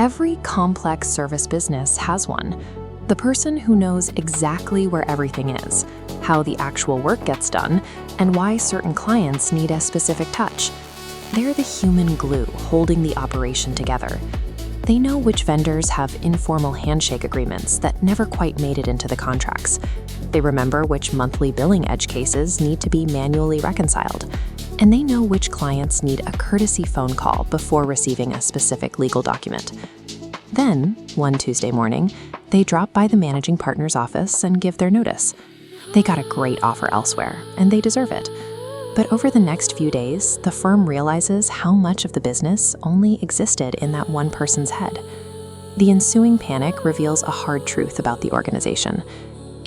Every complex service business has one. The person who knows exactly where everything is, how the actual work gets done, and why certain clients need a specific touch. They're the human glue holding the operation together. They know which vendors have informal handshake agreements that never quite made it into the contracts. They remember which monthly billing edge cases need to be manually reconciled. And they know which clients need a courtesy phone call before receiving a specific legal document. Then, one Tuesday morning, they drop by the managing partner's office and give their notice. They got a great offer elsewhere, and they deserve it. But over the next few days, the firm realizes how much of the business only existed in that one person's head. The ensuing panic reveals a hard truth about the organization.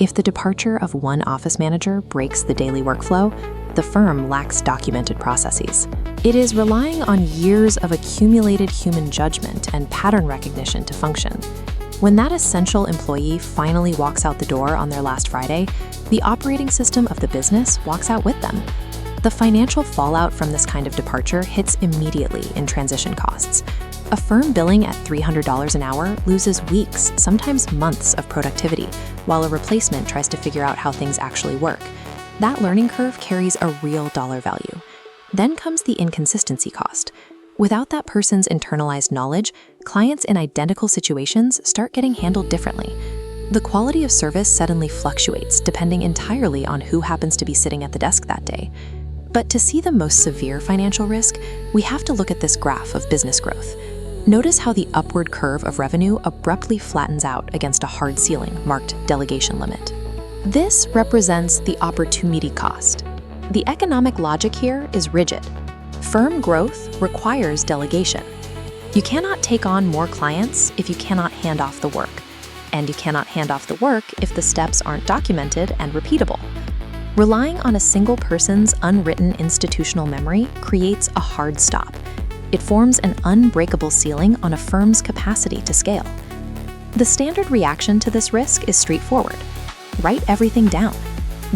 If the departure of one office manager breaks the daily workflow, the firm lacks documented processes. It is relying on years of accumulated human judgment and pattern recognition to function. When that essential employee finally walks out the door on their last Friday, the operating system of the business walks out with them. The financial fallout from this kind of departure hits immediately in transition costs. A firm billing at $300 an hour loses weeks, sometimes months of productivity, while a replacement tries to figure out how things actually work. That learning curve carries a real dollar value. Then comes the inconsistency cost. Without that person's internalized knowledge, clients in identical situations start getting handled differently. The quality of service suddenly fluctuates depending entirely on who happens to be sitting at the desk that day. But to see the most severe financial risk, we have to look at this graph of business growth. Notice how the upward curve of revenue abruptly flattens out against a hard ceiling marked delegation limit. This represents the opportunity cost. The economic logic here is rigid. Firm growth requires delegation. You cannot take on more clients if you cannot hand off the work. And you cannot hand off the work if the steps aren't documented and repeatable. Relying on a single person's unwritten institutional memory creates a hard stop. It forms an unbreakable ceiling on a firm's capacity to scale. The standard reaction to this risk is straightforward. Write everything down.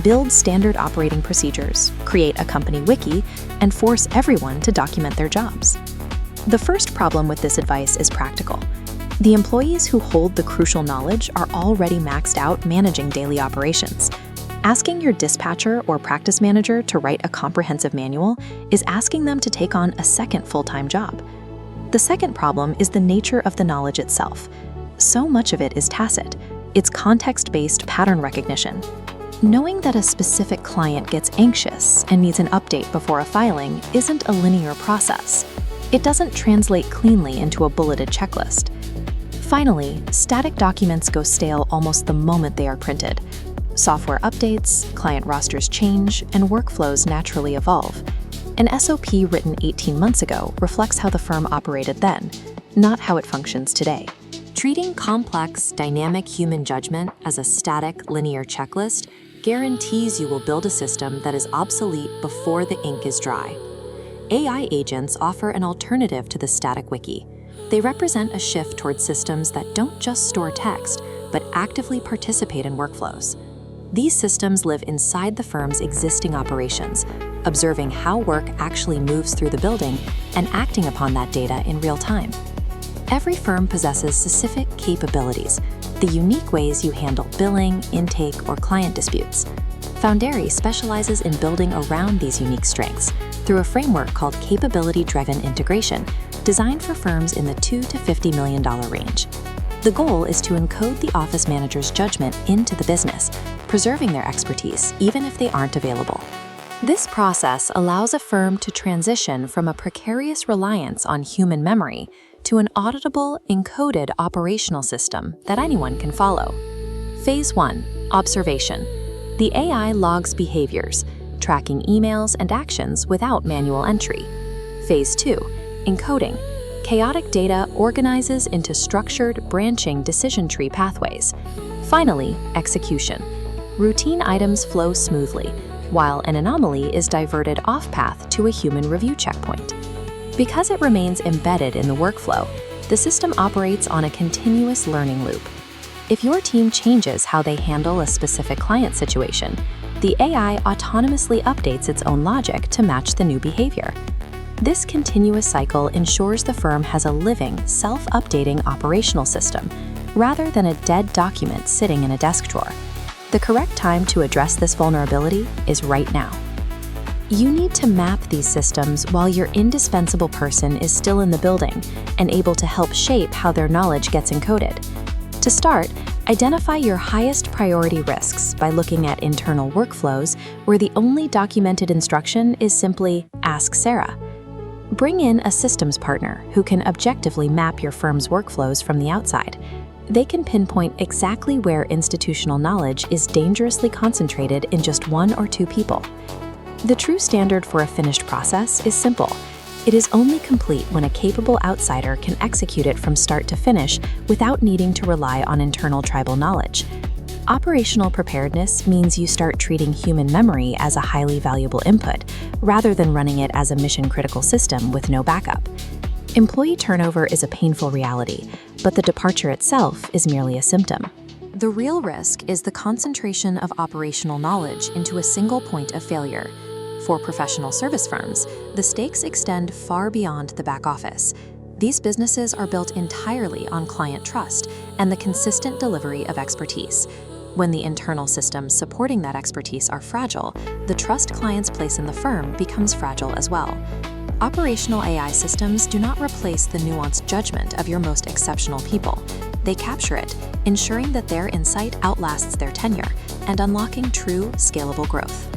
Build standard operating procedures, create a company wiki, and force everyone to document their jobs. The first problem with this advice is practical. The employees who hold the crucial knowledge are already maxed out managing daily operations. Asking your dispatcher or practice manager to write a comprehensive manual is asking them to take on a second full-time job. The second problem is the nature of the knowledge itself. So much of it is tacit. It's context-based pattern recognition. Knowing that a specific client gets anxious and needs an update before a filing isn't a linear process. It doesn't translate cleanly into a bulleted checklist. Finally, static documents go stale almost the moment they are printed. Software updates, client rosters change, and workflows naturally evolve. An SOP written 18 months ago reflects how the firm operated then, not how it functions today. Treating complex, dynamic human judgment as a static, linear checklist guarantees you will build a system that is obsolete before the ink is dry. AI agents offer an alternative to the static wiki. They represent a shift towards systems that don't just store text, but actively participate in workflows. These systems live inside the firm's existing operations, observing how work actually moves through the building and acting upon that data in real time. Every firm possesses specific capabilities, the unique ways you handle billing, intake, or client disputes. Foundry specializes in building around these unique strengths through a framework called Capability-Driven Integration, designed for firms in the $2 to $50 million range. The goal is to encode the office manager's judgment into the business, preserving their expertise even if they aren't available. This process allows a firm to transition from a precarious reliance on human memory to an auditable, encoded operational system that anyone can follow. Phase 1. Observation. The AI logs behaviors, tracking emails and actions without manual entry. Phase 2. Encoding. Chaotic data organizes into structured, branching decision tree pathways. Finally, execution. Routine items flow smoothly, while an anomaly is diverted off-path to a human review checkpoint. Because it remains embedded in the workflow, the system operates on a continuous learning loop. If your team changes how they handle a specific client situation, the AI autonomously updates its own logic to match the new behavior. This continuous cycle ensures the firm has a living, self-updating operational system, rather than a dead document sitting in a desk drawer. The correct time to address this vulnerability is right now. You need to map these systems while your indispensable person is still in the building and able to help shape how their knowledge gets encoded. To start, identify your highest priority risks by looking at internal workflows where the only documented instruction is simply "Ask Sarah." Bring in a systems partner who can objectively map your firm's workflows from the outside. They can pinpoint exactly where institutional knowledge is dangerously concentrated in just one or two people. The true standard for a finished process is simple. It is only complete when a capable outsider can execute it from start to finish without needing to rely on internal tribal knowledge. Operational preparedness means you start treating human memory as a highly valuable input, rather than running it as a mission-critical system with no backup. Employee turnover is a painful reality, but the departure itself is merely a symptom. The real risk is the concentration of operational knowledge into a single point of failure. For professional service firms, the stakes extend far beyond the back office. These businesses are built entirely on client trust and the consistent delivery of expertise. When the internal systems supporting that expertise are fragile, the trust clients place in the firm becomes fragile as well. Operational AI systems do not replace the nuanced judgment of your most exceptional people. They capture it, ensuring that their insight outlasts their tenure and unlocking true, scalable growth.